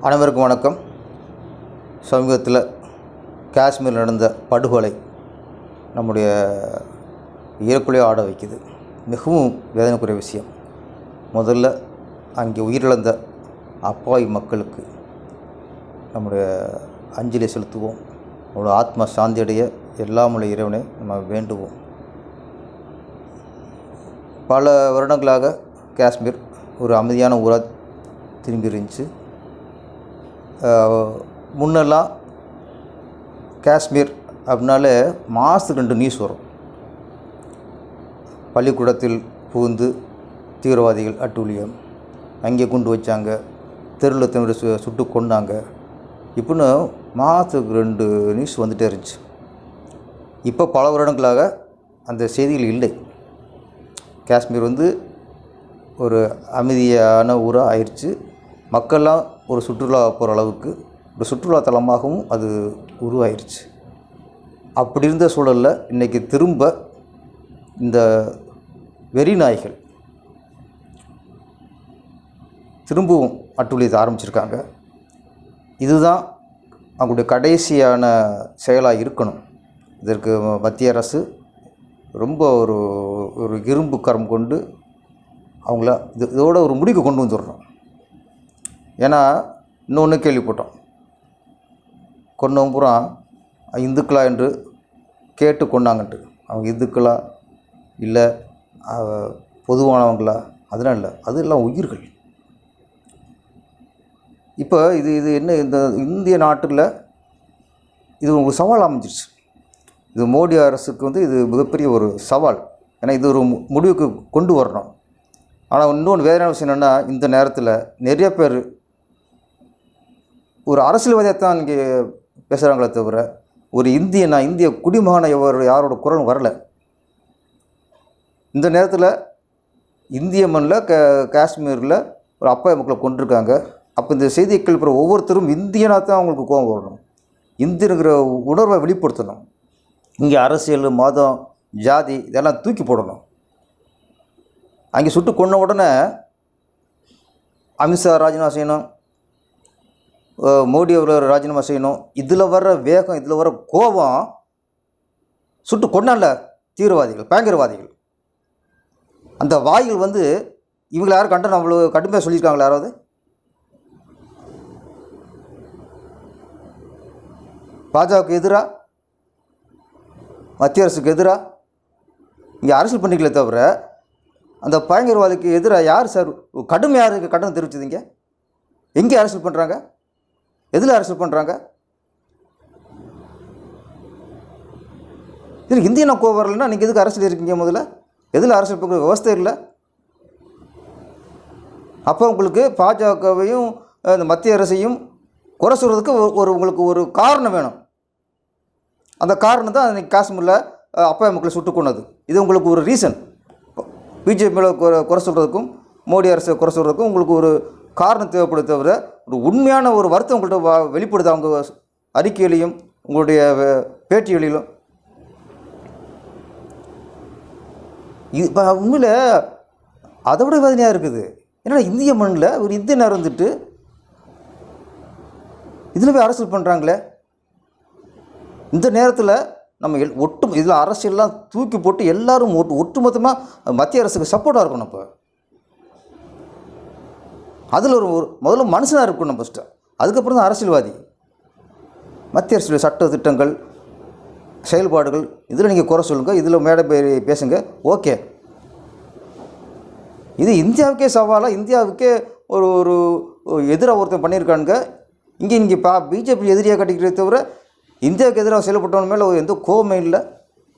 அனைவருக்கும் வணக்கம். சமீபத்தில் காஷ்மீரில் நடந்த படுகொலை நம்முடைய இயற்கையை ஆட வைக்குது. மிகவும் வேதனைக்குரிய விஷயம். முதல்ல அங்கே உயிரிழந்த அப்பாவி மக்களுக்கு நம்முடைய அஞ்சலி செலுத்துவோம். அவரோட ஆத்மா சாந்தியடைய எல்லாமுள்ள இறைவனை நம்ம வேண்டுவோம். பல வருடங்களாக காஷ்மீர் ஒரு அமைதியான ஊராக திரும்பி இருந்துச்சு. முன்னெல்லாம் காஷ்மீர் அப்படின்னாலே மாதத்துக்கு 2 நியூஸ் வரும். பள்ளிக்கூடத்தில் புகுந்து தீவிரவாதிகள் அட்டூழியம், அங்கே குண்டு வச்சாங்க, தெருவில் திமிர சுட்டு கொண்டாங்க, இப்படின்னு மாதத்துக்கு 2 நியூஸ் வந்துகிட்டே இருந்துச்சு. இப்போ பல வருடங்களாக அந்த செய்திகள் இல்லை. காஷ்மீர் ஒரு அமைதியான ஊராக ஆயிடுச்சு. மக்கள்லாம் ஒரு சுற்றுலா போகிற அளவுக்கு ஒரு சுற்றுலா தலமாகவும் அது உருவாயிருச்சு. அப்படி இருந்த சூழலில் இன்றைக்கி திரும்ப இந்த வெறி நாய்கள் திரும்பவும் அட்டூழியத்தை ஆரம்பிச்சிருக்காங்க. இதுதான் அவங்களுடைய கடைசியான செயலாக இருக்கணும். இதற்கு மத்திய அரசு ரொம்ப ஒரு இரும்பு கரம் கொண்டு அவங்கள இதோட ஒரு முடிவுக்கு கொண்டு வந்துடணும். ஏன்னா இன்னொன்று கேள்விப்பட்டோம், கொண்டவங்க பூரா இந்துக்களா என்று கேட்டு கொண்டாங்கன்ட்டு. அவங்க இந்துக்களா இல்லை பொதுவானவங்களா அதெல்லாம் இல்லை, அது எல்லாம் உயிர்கள். இப்போ இது என்ன, இந்த இந்திய நாட்டில் இது ஒரு சவால் அமைஞ்சிருச்சு. இது மோடி அரசுக்கு இது மிகப்பெரிய ஒரு சவால். ஏன்னா இது ஒரு முடிவுக்கு கொண்டு வரணும். ஆனால் இன்னொன்று வேதனையான விஷயம் என்னென்னா, இந்த நேரத்தில் நிறைய பேர் ஒரு அரசியல்வாதியைத்தான் இங்கே பேசுகிறாங்களே தவிர ஒரு இந்திய குடிமகனை யாரோட குரலும் வரலை. இந்த நேரத்தில் இந்திய மண்ணில் காஷ்மீரில் ஒரு அப்பாவி மக்களை கொண்டிருக்காங்க. அப்போ இந்த செய்தியை கேள்விப்படுற ஒவ்வொருத்தரும் இந்தியனாக தான் அவங்களுக்கு கோபம் வரணும். இந்தியனுங்கிற உணர்வை வெளிப்படுத்தணும். இங்கே அரசியல், மதம், ஜாதி இதெல்லாம் தூக்கி போடணும். அங்கே சுட்டு கொன்ன உடனே அமித்ஷா ராஜினாமா செய்யணும், மோடி அவர் ராஜினாமா செய்யணும். இதில் வர்ற வேகம், இதில் வர கோபம், சுட்டு கொண்டால தீவிரவாதிகள், பயங்கரவாதிகள், அந்த வாய்கள் இவங்களை யாரும் கண்டனம் அவ்வளோ கடுமையாக சொல்லியிருக்காங்களா? யாராவது பாஜகவுக்கு எதிராக, மத்திய அரசுக்கு எதிராக இங்கே அரசியல் பண்ணிக்கல தவிர அந்த பயங்கரவாதிக்கு எதிராக யார் சார் கடுமையாக கண்டனம் தெரிவிச்சதுங்க? எங்கே அரசியல் பண்ணுறாங்க? எதில் அரசியல் பண்ணுறாங்க? இது இந்தியனா கோவம் வரலன்னா நீங்கள் எதுக்கு அரசியல் இருக்கீங்க? முதல்ல எதில் அரசியல் பண்ணுற விவசாயம் இல்லை. அப்போ உங்களுக்கு பாஜகவையும் இந்த மத்திய அரசையும் குறை சொல்கிறதுக்கு உங்களுக்கு ஒரு காரணம் வேணும். அந்த காரணம் தான் இன்றைக்கி காஷ்மீரில் அப்பாவி மக்களை சுட்டு கொண்டது. இது உங்களுக்கு ஒரு ரீசன். பிஜேபியில் குறை சொல்கிறதுக்கும் மோடி அரசை குறை சொல்கிறதுக்கும் உங்களுக்கு ஒரு காரணம் தேவைப்படுது தவிர ஒரு உண்மையான ஒரு வருத்தம் உங்கள்கிட்ட வெளிப்படுது. அவங்க அறிக்கையிலையும் உங்களுடைய பேட்டிகளிலும் இது உண்மையில் அதை விட வேதனையாக இருக்குது. ஏன்னா இந்திய மண்ணில் ஒரு இந்தியனார் இதில் போய் அரசியல் பண்ணுறாங்களே. இந்த நேரத்தில் நம்ம இதில் அரசியல்லாம் தூக்கி போட்டு எல்லோரும் ஒட்டுமொத்தமாக மத்திய அரசுக்கு சப்போர்ட்டாக இருக்கணும். இப்போ அதில் முதல்ல மனுஷனாக இருக்கணும் ஃபஸ்ட்டு, அதுக்கப்புறம் தான் அரசியல்வாதி. மத்திய அரசுடைய சட்ட திட்டங்கள், செயல்பாடுகள் இதில் நீங்கள் குறை சொல்லுங்கள், இதில் மேடை பேசுங்க, ஓகே. இது இந்தியாவுக்கே சவாலாக, இந்தியாவுக்கே ஒரு எதிராக ஒருத்தன் பண்ணியிருக்கானுங்க. இங்கே பிஜேபி எதிரியாக கட்டிக்கிறத தவிர இந்தியாவுக்கு எதிராக செயல்பட்டவன் மேலே எந்த கோபமே இல்லை.